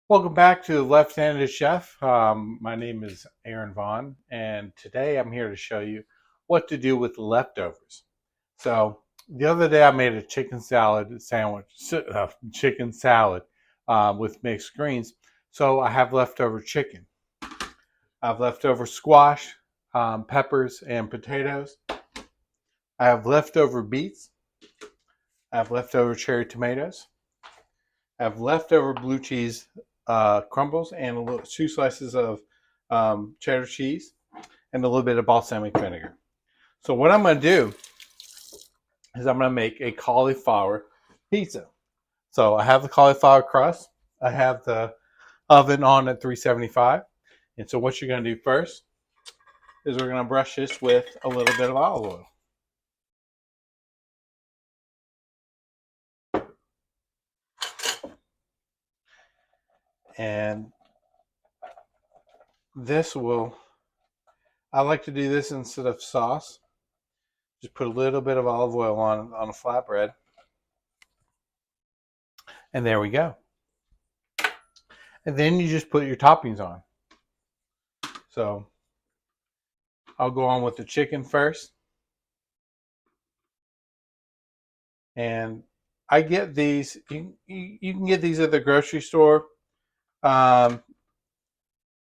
Welcome back to Left-Handed Chef. My name is Aaron Vaughn, and today I'm here to show you what to do with leftovers. So the other day I made a chicken salad sandwich, chicken salad with mixed greens. So I have leftover chicken. I have leftover squash, peppers, and potatoes. I have leftover beets. I have leftover cherry tomatoes. I have leftover blue cheese crumbles and two slices of cheddar cheese and a little bit of balsamic vinegar. So what I'm going to do is I'm going to make a cauliflower pizza. So I have the cauliflower crust. I have the oven on at 375. And so what you're going to do first is we're going to brush this with a little bit of olive oil. And this will, I like to do this instead of sauce. Just put a little bit of olive oil on a flatbread. And there we go. And then you just put your toppings on. So I'll go on with the chicken first. And I get these, you can get these at the grocery store.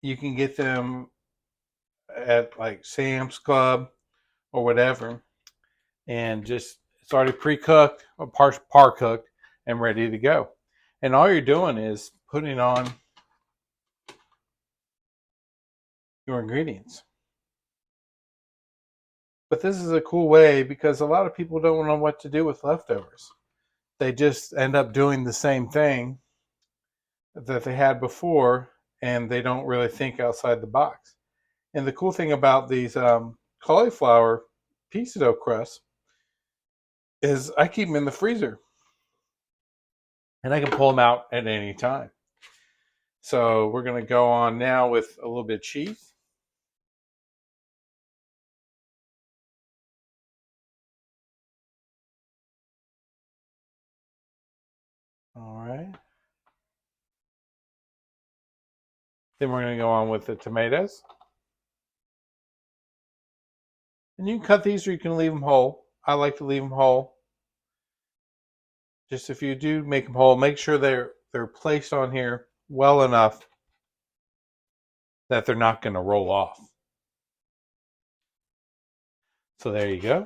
You can get them at like Sam's Club or whatever. And just, it's already pre-cooked or par cooked and ready to go. And all you're doing is putting on your ingredients. But this is a cool way because a lot of people don't know what to do with leftovers. They just end up doing the same thing that they had before, and they don't really think outside the box. And the cool thing about these cauliflower pizza dough crusts is I keep them in the freezer, and I can pull them out at any time. So we're going to go on now with a little bit of cheese. All right. Then we're going to go on with the tomatoes. And you can cut these or you can leave them whole. I like to leave them whole. Just if you do make them whole, make sure they're placed on here well enough that they're not going to roll off. So there you go.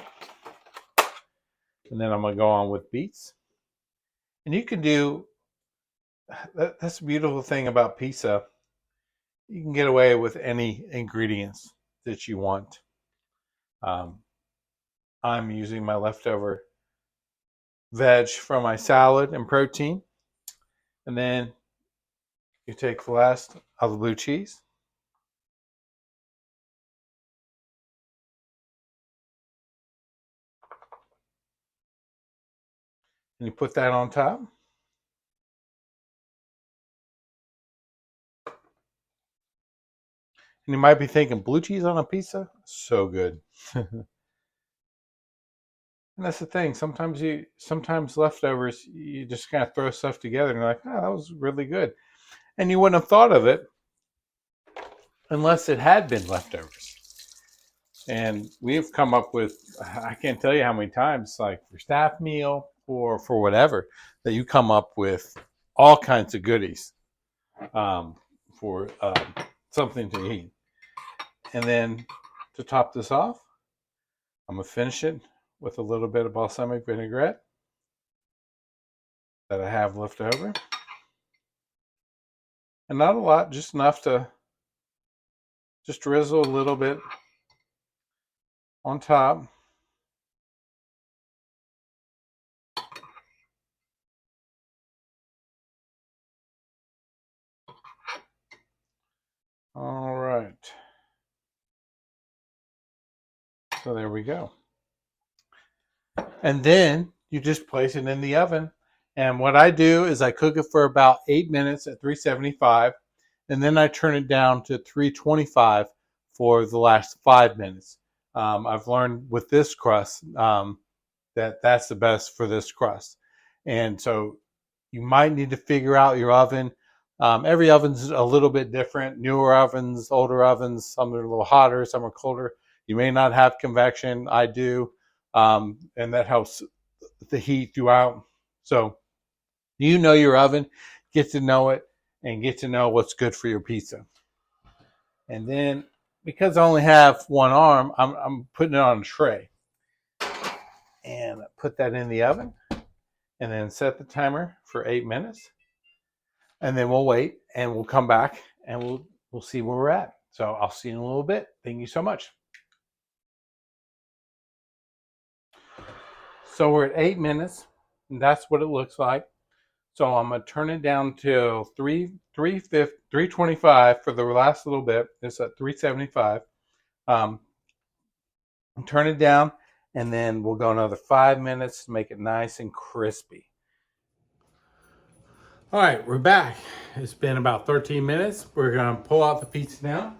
And then I'm going to go on with beets. And you can do, that's the beautiful thing about pizza. You can get away with any ingredients that you want. I'm using my leftover veg from my salad and protein. And then you take the last of the blue cheese. And you put that on top. And you might be thinking, blue cheese on a pizza? So good. And that's the thing. Sometimes leftovers, you just kind of throw stuff together and you're like, oh, that was really good. And you wouldn't have thought of it unless it had been leftovers. And we've come up with, I can't tell you how many times, like for staff meal or for whatever, that you come up with all kinds of goodies for something to eat. And then to top this off, I'm going to finish it with a little bit of balsamic vinaigrette that I have left over. And not a lot, just enough to just drizzle a little bit on top. All right. So there we go. And then you just place it in the oven. And what I do is I cook it for about 8 minutes at 375. And then I turn it down to 325 for the last 5 minutes. I've learned with this crust that's the best for this crust. And so you might need to figure out your oven. Every oven's a little bit different. Newer ovens, older ovens, some are a little hotter, some are colder. You may not have convection. I do, and that helps the heat throughout. So you know your oven, get to know it, and get to know what's good for your pizza. And then, because I only have one arm, I'm putting it on a tray. And put that in the oven, and then set the timer for 8 minutes. And then we'll wait, and we'll come back, and we'll see where we're at. So I'll see you in a little bit. Thank you so much. So we're at 8 minutes, and that's what it looks like. So I'm gonna turn it down to 325 for the last little bit. It's at 375. Turn it down, and then we'll go another 5 minutes to make it nice and crispy. All right, we're back. It's been about 13 minutes. We're gonna pull out the pizza now.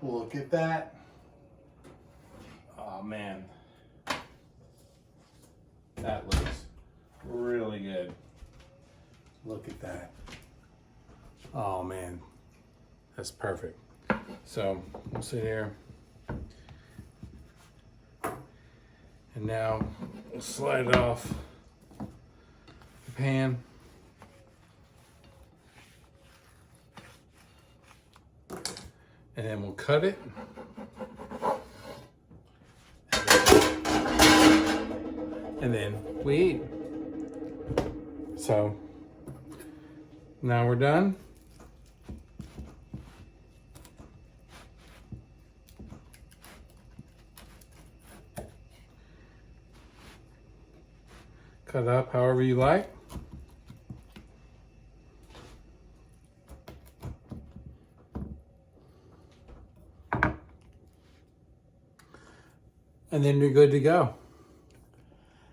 Look at that. Oh man, that looks really good. Look at that. Oh man, that's perfect. So we'll sit here. And now we'll slide it off the pan. And then we'll cut it. And then we eat. So now we're done. Cut up however you like. And then you're good to go.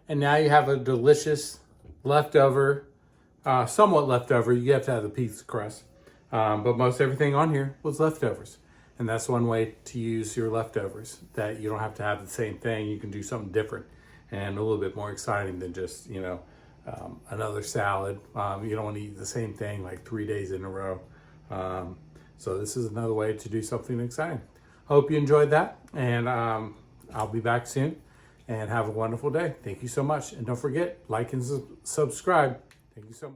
And now you have a delicious leftover, somewhat leftover. You have to have the pizza crust. But most everything on here was leftovers. And that's one way to use your leftovers, that you don't have to have the same thing. You can do something different and a little bit more exciting than just, another salad. You don't want to eat the same thing like 3 days in a row. So this is another way to do something exciting. Hope you enjoyed that, and I'll be back soon, and have a wonderful day. Thank you so much. And don't forget, like and subscribe. Thank you so much.